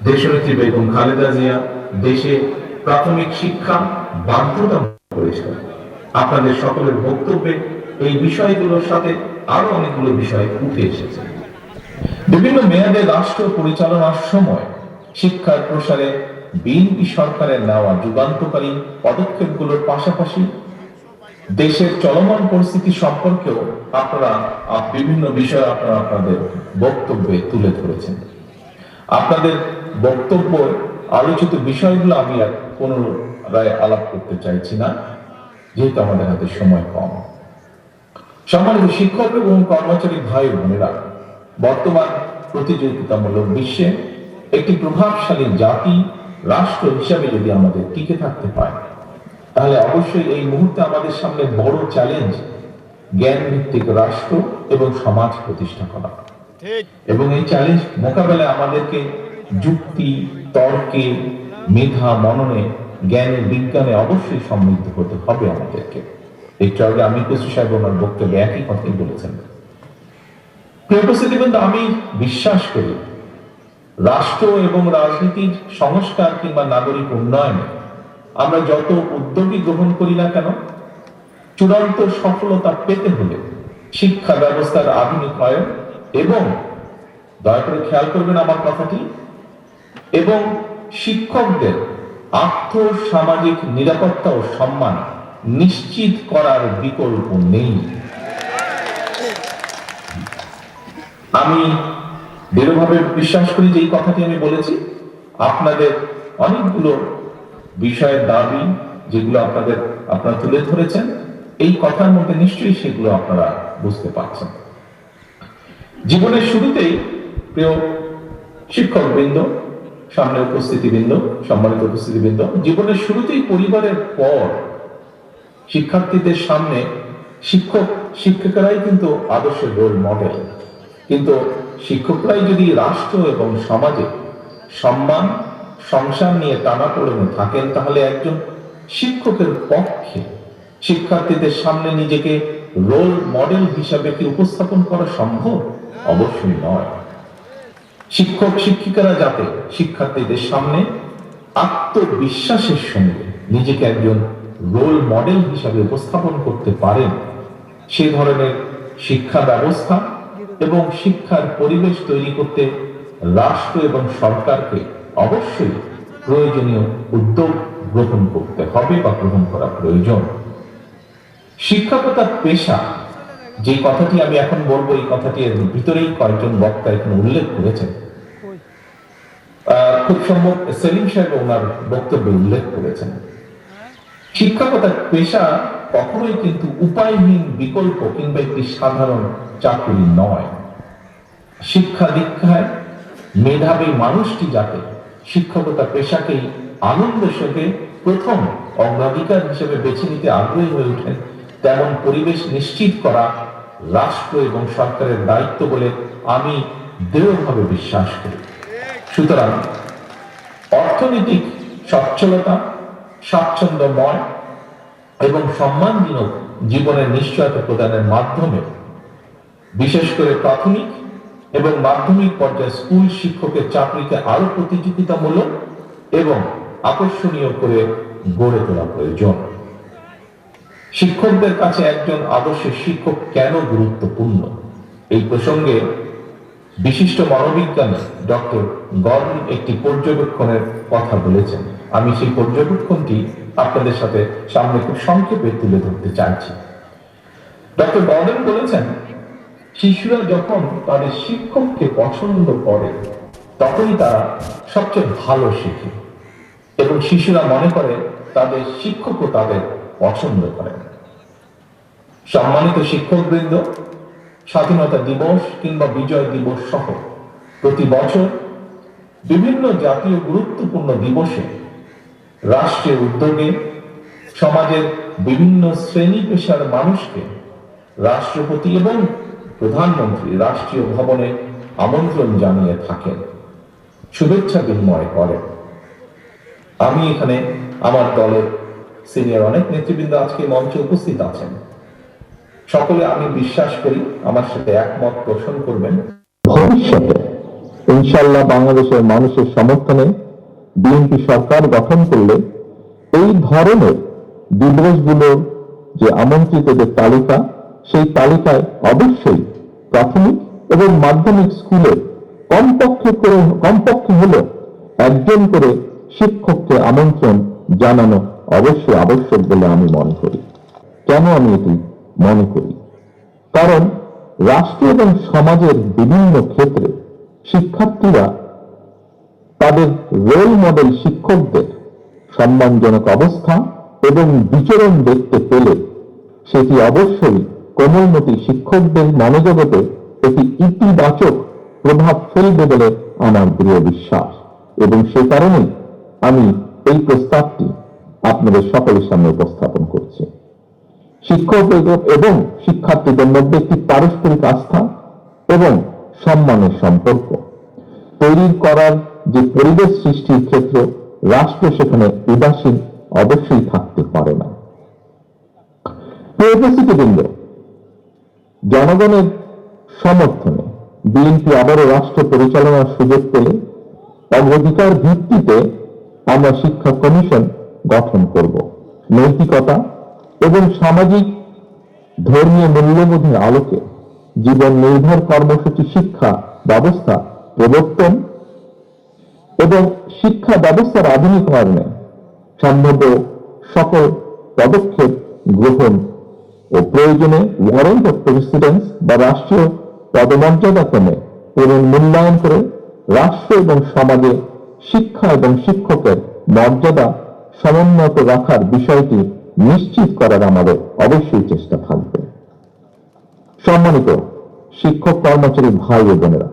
দেশনেত্রী বেগম খালেদা জিয়া দেশে প্রাথমিক শিক্ষা বাধ্যতামূলক করেছিলেন। আপনাদের সকলের বক্তব্যে এই বিষয়গুলোর সাথে আরো অনেকগুলো বিষয় উঠে এসেছে। বিভিন্ন মেয়াদে রাষ্ট্র পরিচালনার সময় শিক্ষার প্রসারে বিএনপি সরকারের নেওয়া যুগান্তকারী পদক্ষেপগুলোর পাশাপাশি দেশের চলমান পরিস্থিতি সম্পর্কেও আপনারা বিভিন্ন বিষয় আপনাদের বক্তব্যে তুলে ধরেছেন। আপনাদের বক্তব্য আলোচিত বিষয়গুলো আমি আর পুনরায় আলাপ করতে চাইছি না, যেহেতু আমাদের হাতে সময় কম। সম্মানিত শিক্ষক এবং কর্মচারী ভাই বোনেরা, বর্তমান প্রতিযোগিতামূলক বিশ্বে একটি প্রভাবশালী জাতি রাষ্ট্র হিসাবে যদি আমাদের টিকে থাকতে পারে, তাহলে অবশ্যই এই মুহূর্তে আমাদের সামনে বড় চ্যালেঞ্জ জ্ঞান ভিত্তিক রাষ্ট্র এবং সমাজ প্রতিষ্ঠা করা। এবং এই চ্যালেঞ্জ মোকাবেলায় আমাদেরকে যুক্তি, তর্কে, মেধা, মননে, জ্ঞানে, বিজ্ঞানে অবশ্যই সমৃদ্ধ হতে হবে আমাদেরকে। একটু আগে আমি কুসু সাহেব ওনার বক্তব্যে একই কথাই বলেছেন। আমি বিশ্বাস করি রাষ্ট্র এবং রাজনীতির সংস্কার কিংবা নাগরিক উন্নয়নে আমরা যত উদ্যোগই গ্রহণ করি না কেন, চূড়ান্ত সফলতা পেতে হলে শিক্ষা ব্যবস্থার আধুনিকায়ন এবং, দয়া করে খেয়াল করবেন আমার কথাটি, এবং শিক্ষকদের আর্থ-সামাজিক নিরাপত্তা ও সম্মান নিশ্চিত করার বিকল্প নেই। আমি দৃঢ়ভাবে বিশ্বাস করি যে এই কথাটি আমি বলেছি আপনাদের অনেকগুলো বিষয়ের দাবি যেগুলো আপনারা তুলে ধরেছেন, এই কথার মধ্যে নিশ্চয়ই সেগুলো আপনারা বুঝতে পারছেন। জীবনের শুরুতেই প্রিয় শিক্ষকবৃন্দ, সামনে উপস্থিতিবৃন্দ, সম্মানিত উপস্থিতিবৃন্দ, জীবনের শুরুতেই পরিবারের পর শিক্ষার্থীদের সামনে শিক্ষকেরাই কিন্তু আদর্শের রোল মডেল। কিন্তু শিক্ষকরাই যদি রাষ্ট্র এবং সমাজে সম্মান, সংসার নিয়ে টানাপোড়েনে থাকেন, তাহলে একজন শিক্ষকের পক্ষে শিক্ষার্থীদের সামনে নিজেকে রোল মডেল হিসাবে কি উপস্থাপন করা সম্ভব? অবশ্যই নয়। শিক্ষক শিক্ষিকারা যাতে শিক্ষার্থীদের সামনে আত্মবিশ্বাসের সঙ্গে নিজেকে একজন রোল মডেল হিসাবে উপস্থাপন করতে পারেন, সে ধরনের শিক্ষা ব্যবস্থা এবং শিক্ষার পরিবেশ তৈরি করতে রাষ্ট্র এবং সরকারকে অবশ্যই প্রয়োজনীয় উদ্যোগ গ্রহণ করতে হবে বা গ্রহণ করা প্রয়োজন। শিক্ষকতা পেশা, যে কথাটি আমি এখন বলবো, এই কথাটি এর ভিতরেই কয়েকজন বক্তা এখানে উল্লেখ করেছেন। খুব সম্ভব সেলিম সাহেব ওনার বক্তব্যে উল্লেখ করেছেন। শিক্ষকতা পেশা কখনোই কিন্তু উপায়হীন বিকল্প কিংবা একটি সাধারণ চাকরি নয়। শিক্ষা দীক্ষায় মেধাবী মানুষটি যাতে শিক্ষকতা পেশাকেই আনন্দের সঙ্গে প্রথম অগ্রাধিকার হিসেবে বেছে নিতে আগ্রহী হয়ে ওঠেন, তেমন পরিবেশ নিশ্চিত করা রাষ্ট্র এবং সরকারের দায়িত্ব বলে আমি দৃঢ়ভাবে বিশ্বাস করি। সুতরাং অর্থনৈতিক সচ্ছলতা, স্বাচ্ছন্দ্যময় এবং সম্মানজনক জীবনের নিশ্চয়তা প্রদানের মাধ্যমে বিশেষ করে প্রাথমিক এবং মাধ্যমিক পর্যায়ে স্কুল শিক্ষকের চাকরিকে আরো প্রতিযোগিতামূলক এবং আকর্ষণীয় করে গড়ে তোলা প্রয়োজন। শিক্ষকদের কাছে একজন আদর্শ শিক্ষক কেন গুরুত্বপূর্ণ, এই প্রসঙ্গে বিশিষ্ট মনোবিজ্ঞানী ডক্টর গর্ডন একটি পর্যবেক্ষণের কথা বলেছেন। আমি সেই পর্যবেক্ষণটি আপনাদের সাথে সামনে খুব সংক্ষেপে তুলে ধরতে চাইছি। ডক্টর গর্ডন বলেছেন, শিশুরা যখন তাদের শিক্ষককে পছন্দ করে তখনই তারা সবচেয়ে ভালো শেখে এবং শিশুরা মনে করে তাদের শিক্ষকও তাদের পছন্দ করেন। সম্মানিত শিক্ষকবৃন্দ, স্বাধীনতা দিবস কিংবা বিজয় দিবস সহ প্রতি বছর বিভিন্ন জাতীয় গুরুত্বপূর্ণ দিবসে রাষ্ট্রের উদ্যোগে সমাজের বিভিন্ন শ্রেণী পেশার মানুষকে রাষ্ট্রপতি এবং প্রধানমন্ত্রী রাষ্ট্রীয় ভবনে আমন্ত্রণ জানিয়ে থাকেন, শুভেচ্ছা বিনিময় করেন। আমি এখানে আমার দলের সিনিয়র অনেক নেতৃবৃন্দ আজকে মঞ্চে উপস্থিত আছেন। সকলে আমি বিশ্বাস করি আমার সাথে একমত পোষণ করবেন, ভবিষ্যতে ইনশাআল্লাহ বাংলাদেশের মানুষের সমর্থনে বিএনপি সরকার গঠন করলে এই ধরনের দিবসগুলোর যে আমন্ত্রিতদের তালিকা, সেই তালিকায় অবশ্যই প্রাথমিক এবং মাধ্যমিক স্কুলে কমপক্ষে হলো একজন করে শিক্ষককে আমন্ত্রণ জানানো অবশ্যই আবশ্যক বলে আমি মনে করি। কেন আমি এটি মনে করি? কারণ রাষ্ট্র এবং সমাজের বিভিন্ন ক্ষেত্রে শিক্ষার্থীরা তাদের রোল মডেল শিক্ষকদের সম্মানজনক অবস্থা এবং বিচরণ দেখতে পেলে সেটি অবশ্যই কোমলমতি শিক্ষকদের মনোজগতে একটি ইতিবাচক প্রভাব ফেলবে বলে আমার দৃঢ় বিশ্বাস, এবং সে কারণেই আমি এই প্রস্তাবটি আপনাদের সকলের সামনে উপস্থাপন করছি। শিক্ষক এবং শিক্ষার্থীদের মধ্যে একটি পারস্পরিক আস্থা এবং সম্মানের সম্পর্ক তৈরি করার যে পরিবেশ সৃষ্টির ক্ষেত্রে রাষ্ট্র সেখানে উদাসীন অবশ্যই থাকতে পারে না। উপস্থিতিবৃন্দ, জনগণের সমর্থনে বিএনপি আবারও রাষ্ট্র পরিচালনার সুযোগ পেলে অগ্রাধিকার ভিত্তিতে আমরা শিক্ষা কমিশন গঠন করব। নৈতিকতা এবং সামাজিক ধর্মীয় মূল্যবোধের আলোকে জীবন নির্ভর কর্মসূচি শিক্ষা ব্যবস্থা প্রবর্তন এবং শিক্ষা ব্যবস্থার আধুনিকরণে সম্ভাব্য সকল পদক্ষেপ গ্রহণ ও প্রয়োজনে ওয়ারেন্ট অফ প্রেসিডেন্স বা রাষ্ট্রীয় পদমর্যাদা ক্রমে পুনর্মূল্যায়ন করে রাষ্ট্র এবং সমাজে শিক্ষা এবং শিক্ষকের মর্যাদা সমুন্নত রাখার বিষয়টি নিশ্চিত করার আমাদের অবশ্যই চেষ্টা থাকবে। সম্মানিত শিক্ষক কর্মচারী ভাই ও বোনেরা,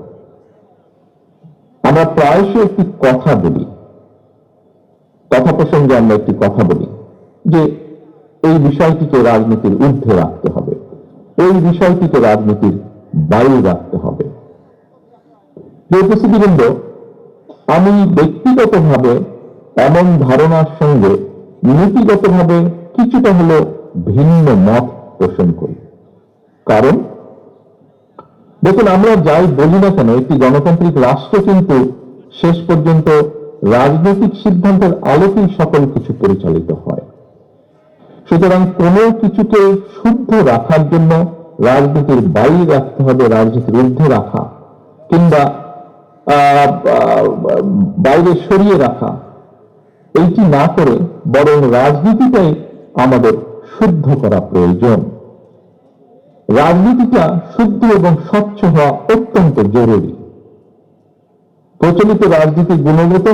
আমরা প্রায়শই একটি কথা বলি, কথা প্রসঙ্গে আমরা একটি কথা বলি যে এই বিষয়টিকে রাজনীতির ঊর্ধ্বে রাখতে হবে, এই বিষয়টিকে রাজনীতির বাইরে রাখতে হবে। উপস্থিতিবৃন্দ, আমি ব্যক্তিগতভাবে এমন ধারণার সঙ্গে নীতিগতভাবে কিছুটা হলো ভিন্ন মত পোষণ করি। কারণ দেখুন, আমরা যাই বলি না কেন, একটি গণতান্ত্রিক রাষ্ট্র কিন্তু শেষ পর্যন্ত রাজনৈতিক সিদ্ধান্তের আলোকেই সকল কিছু পরিচালিত হয়। সুতরাং কোনো কিছুকে শুদ্ধ রাখার জন্য রাজনীতির বাইরে রাখতে হবে, রাজনীতির ঊর্ধ্বে রাখা কিংবা বাইরে সরিয়ে রাখা, এইটি না করে বরং রাজনীতিটাই আমাদের শুদ্ধ করা প্রয়োজন। রাজনীতিটা শুদ্ধ এবং স্বচ্ছ হওয়া অত্যন্ত জরুরি। প্রচলিত রাজনীতির গুণগত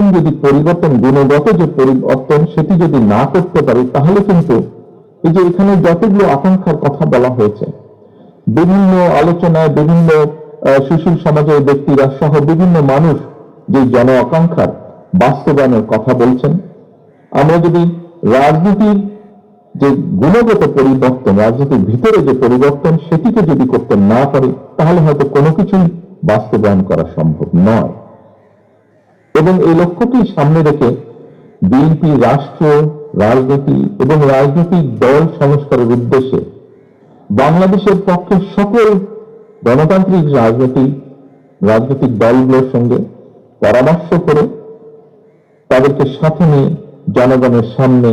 যে পরিবর্তন সেটি যদি না করতে পারি, তাহলে কিন্তু এই যে এখানে যতগুলো আকাঙ্ক্ষার কথা বলা হয়েছে, বিভিন্ন আলোচনায় বিভিন্ন সুশীল সমাজের ব্যক্তিরা সহ বিভিন্ন মানুষ যে জন আকাঙ্ক্ষার বাস্তবায়নের কথা বলছেন, আমরা যদি রাজনীতির যে গুণগত পরিবর্তন, রাজনীতির ভিতরে যে পরিবর্তন, সেটিকে যদি করতে না পারি, তাহলে হয়তো কোনো কিছুই বাস্তবায়ন করা সম্ভব নয়। এবং এই লক্ষ্যটি সামনে রেখে বিএনপি রাষ্ট্র, রাজনীতি এবং রাজনৈতিক দল সংস্কারের উদ্দেশ্যে বাংলাদেশের পক্ষে সকল গণতান্ত্রিক রাজনৈতিক দলগুলোর সঙ্গে পরামর্শ করে তাদেরকে সাথে নিয়ে জনগণের সামনে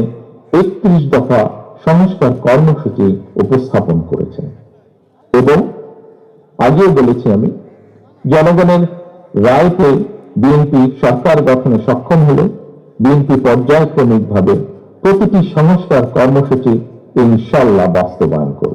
31 দফা সংস্কার কর্মসূচি উপস্থাপন করেছেন। এবং আগেও বলেছি আমি, জনগণের রায় পেয়ে বিএনপি সরকার গঠনে সক্ষম হলে বিএনপি পর্যায়ক্রমিকভাবে প্রতিটি সংস্কার কর্মসূচি ইনশাআল্লাহ বাস্তবায়ন করবে।